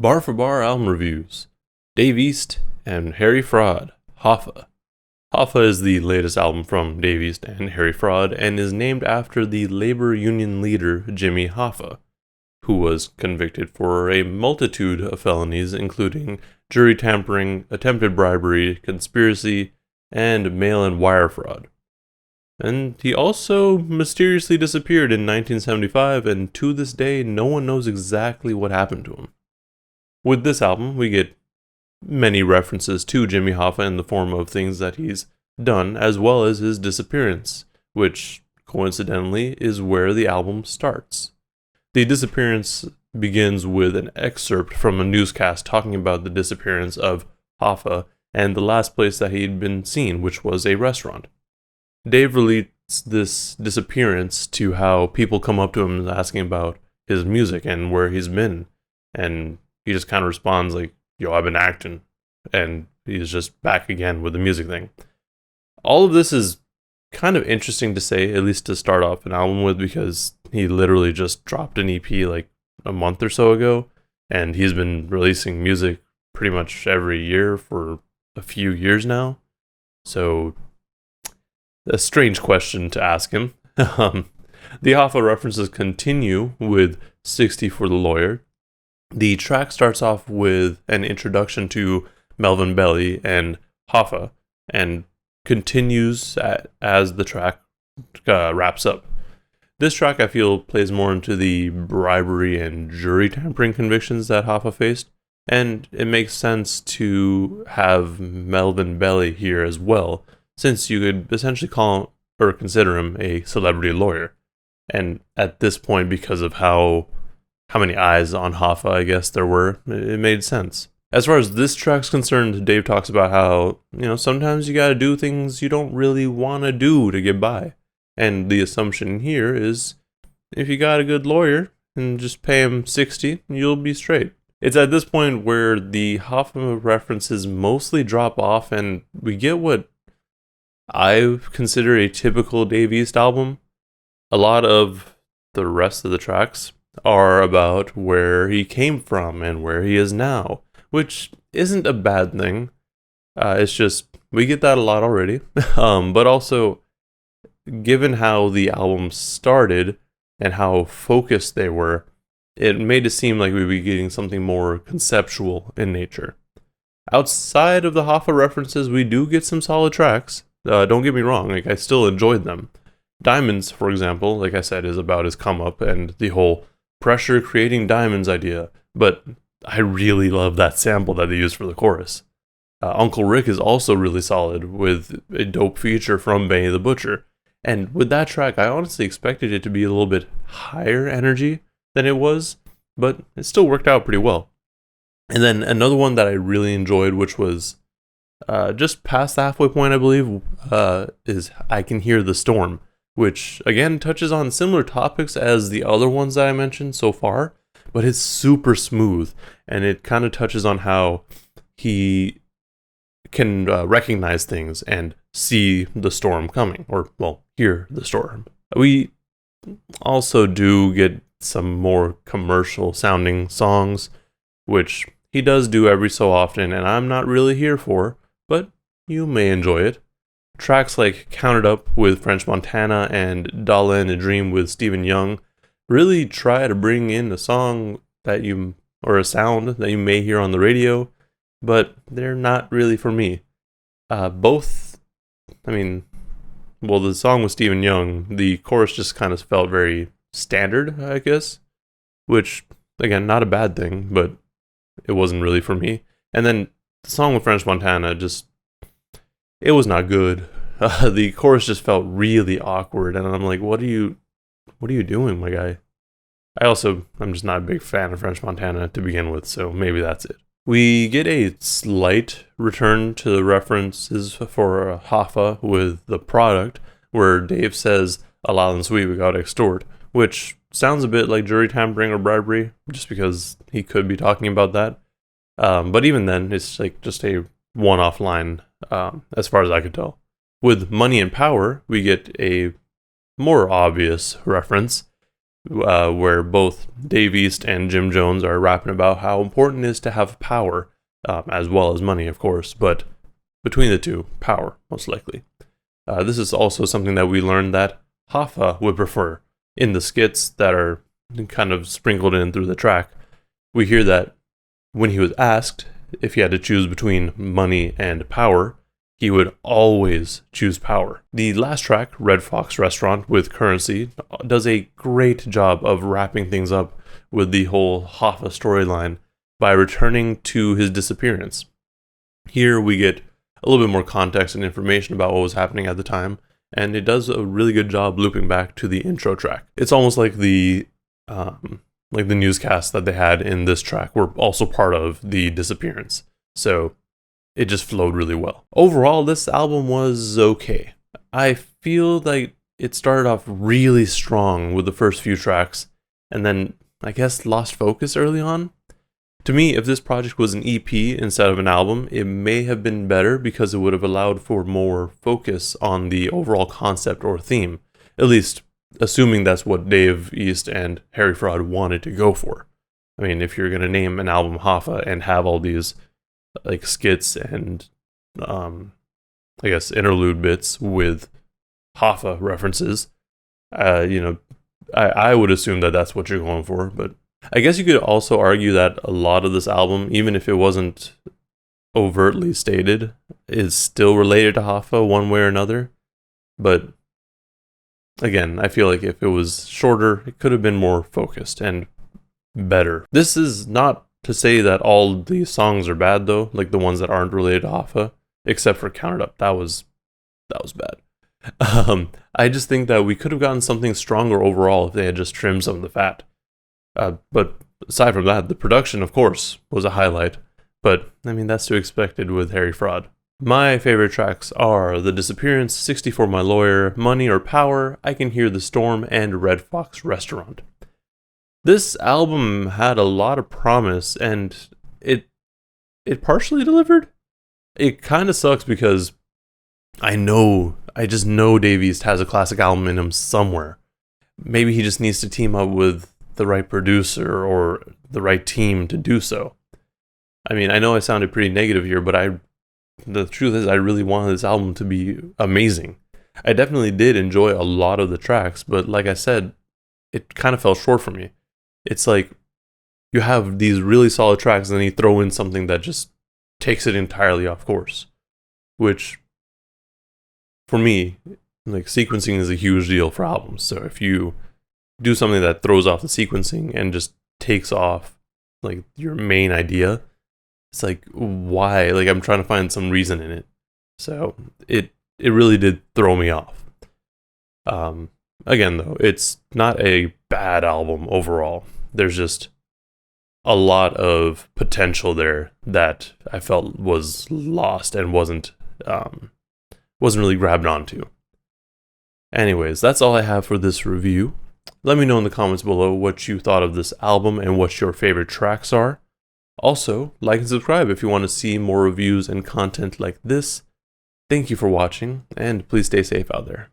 Bar for Bar album reviews. Dave East and Harry Fraud, Hoffa. Hoffa is the latest album from Dave East and Harry Fraud and is named after the labor union leader Jimmy Hoffa, who was convicted for a multitude of felonies including jury tampering, attempted bribery, conspiracy, and mail-in wire fraud. And he also mysteriously disappeared in 1975, and to this day no one knows exactly what happened to him. With this album, we get many references to Jimmy Hoffa in the form of things that he's done, as well as his disappearance, which, coincidentally, is where the album starts. The disappearance begins with an excerpt from a newscast talking about the disappearance of Hoffa and the last place that he'd been seen, which was a restaurant. Dave relates this disappearance to how people come up to him asking about his music and where he's been, and he just kind of responds like, "Yo, I've been acting," and he's just back again with the music thing. All of this is kind of interesting to say, at least to start off an album with, because he literally just dropped an EP like a month or so ago, and he's been releasing music pretty much every year for a few years now. So, a strange question to ask him. The Hoffa references continue with 60 for the Lawyer. The track starts off with an introduction to Melvin Belly and Hoffa and continues as the track wraps up. This track, I feel, plays more into the bribery and jury tampering convictions that Hoffa faced, and it makes sense to have Melvin Belly here as well, since you could essentially call him or consider him a celebrity lawyer. And at this point, because of how many eyes on Hoffa, I guess there were, it made sense. As far as this track's concerned, Dave talks about how, sometimes you gotta do things you don't really want to do to get by. And the assumption here is, if you got a good lawyer and just pay him 60, you'll be straight. It's at this point where the Hoffa references mostly drop off and we get what I consider a typical Dave East album. A lot of the rest of the tracks are about where he came from and where he is now, which isn't a bad thing. It's just, we get that a lot already. But also, given how the album started and how focused they were, it made it seem like we'd be getting something more conceptual in nature. Outside of the Hoffa references, we do get some solid tracks. Don't get me wrong, I still enjoyed them. Diamonds, for example, like I said, is about his come up and the whole pressure creating diamonds idea, but I really love that sample that they used for the chorus. Uncle Rick is also really solid with a dope feature from Benny the Butcher, and with that track I honestly expected it to be a little bit higher energy than it was, but it still worked out pretty well. And then another one that I really enjoyed, which was just past the halfway point I believe, is I Can Hear the Storm, which again touches on similar topics as the other ones that I mentioned so far, but it's super smooth, and it kind of touches on how he can recognize things and see the storm coming, or, well, hear the storm. We also do get some more commercial sounding songs, which he does do every so often, and I'm not really here for, but you may enjoy it. Tracks like Count It Up with French Montana and Dollar in a Dream with Stephen Young really try to bring in a song or a sound that you may hear on the radio, but they're not really for me. The song with Stephen Young, the chorus just kind of felt very standard, I guess, which, again, not a bad thing, but it wasn't really for me. And then the song with French Montana it was not good. The chorus just felt really awkward, and I'm like, what are you doing, my guy? I'm just not a big fan of French Montana to begin with, so maybe that's it. We get a slight return to the references for Hoffa with The Product, where Dave says, "A loud and sweet, we gotta extort," which sounds a bit like jury tampering or bribery, just because he could be talking about that. But even then, it's like just a one-off line, as far as I could tell. With Money and Power, we get a more obvious reference. where both Dave East and Jim Jones are rapping about how important it is to have power, as well as money, of course, but between the two, power, most likely. This is also something that we learned that Hoffa would prefer in the skits that are kind of sprinkled in through the track. We hear that when he was asked if he had to choose between money and power, he would always choose power. The last track, Red Fox Restaurant with Currency, does a great job of wrapping things up with the whole Hoffa storyline by returning to his disappearance. Here we get a little bit more context and information about what was happening at the time, and it does a really good job looping back to the intro track. It's almost like the newscasts that they had in this track were also part of the disappearance. So it just flowed really well. Overall, this album was okay. I feel like it started off really strong with the first few tracks, and then I guess lost focus early on. To me, if this project was an EP instead of an album, it may have been better because it would have allowed for more focus on the overall concept or theme, at least assuming that's what Dave East and Harry Fraud wanted to go for. I mean, if you're going to name an album Hoffa and have all these like skits and I guess interlude bits with Hoffa references, I would assume that that's what you're going for. But I guess you could also argue that a lot of this album, even if it wasn't overtly stated, is still related to Hoffa one way or another. But again, I feel like if it was shorter, it could have been more focused and better. This is not to say that all these songs are bad though, like the ones that aren't related to Hoffa, except for Count It Up. That was bad. I just think that we could have gotten something stronger overall if they had just trimmed some of the fat. But aside from that, the production, of course, was a highlight. But, I mean, that's to be expected with Harry Fraud. My favorite tracks are The Disappearance, 64 My Lawyer, Money or Power, I Can Hear the Storm, and Red Fox Restaurant. This album had a lot of promise, and it partially delivered. It kind of sucks because I just know Dave East has a classic album in him somewhere. Maybe he just needs to team up with the right producer or the right team to do so. I mean, I know I sounded pretty negative here, but the truth is I really wanted this album to be amazing. I definitely did enjoy a lot of the tracks, but like I said, it kind of fell short for me. It's like you have these really solid tracks and then you throw in something that just takes it entirely off course, which for me, like, sequencing is a huge deal for albums. So if you do something that throws off the sequencing and just takes off like your main idea, it's like, why? Like, I'm trying to find some reason in it. So it really did throw me off. Again though, it's not a bad album overall. There's just a lot of potential there that I felt was lost and wasn't really grabbed onto. Anyways, that's all I have for this review. Let me know in the comments below what you thought of this album and what your favorite tracks are. Also, like and subscribe if you want to see more reviews and content like this. Thank you for watching, and please stay safe out there.